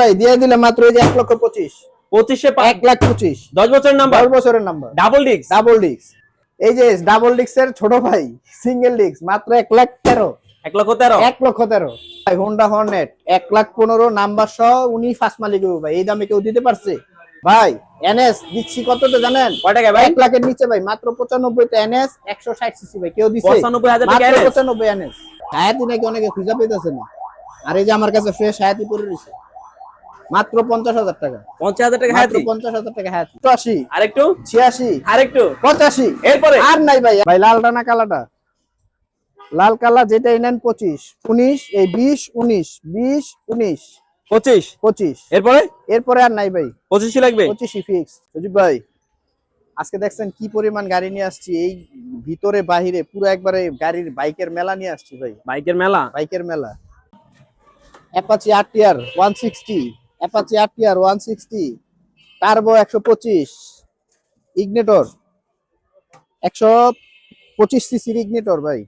ভাই দিয়ে দিলে মাত্র এই যে 1,25,000 25 1,25,000 10 বছরের নাম্বার 10 বছরের number double disc double disc এই যে ডাবল ডিস্কের ছোট ভাই সিঙ্গেল ডিস্ক মাত্র 1,13,000 1,13,000 1,13,000 ভাই হোন্ডা হর্নেট 1,15,000 নাম্বার সহ উনি ফার্স্ট মালিক হবে ভাই এই দামে কেউ দিতে পারছে ভাই এনএস দিচ্ছি কততে জানেন কয় টাকা ভাই 1 লাখের নিচে ভাই মাত্র 95 তে এনএস 160 সিসি ভাই কেউ দিছে 95,000 টাকা মাত্র NS 95 এনএস হায়াতি নাকি অনেকে খুঁজে পেতেছে না আর এই যে আমার কাছে ফ্রেশ হায়াতি পড়ে রয়েছে মাত্র 50,000 টাকা 50,000 টাকা মাত্র হাতি 50,000 টাকা হায়াতি 80 আরেকটু 86 আরেকটু 85 এরপরে আর নাই ভাই ভাই লালটা না কালাটা লাল কালা যেটাই নেন 25 19 এই 20 19 20 19 25 25 এরপরে এরপরে আর নাই ভাই 25 লাগবে 25 ফিক্স সুজিব ভাই আজকে দেখছেন কি পরিমাণ গাড়ি নিয়ে আসছি এই ভিতরে বাহিরে পুরো একবারে গাড়ির বাইকের মেলা নিয়ে আসছি ভাই বাইকের মেলা বাইকের মেলা Apache RTR 160 Apache RTR 160 turbo 125 ignitor 125 সিসির ইগনিটর ভাই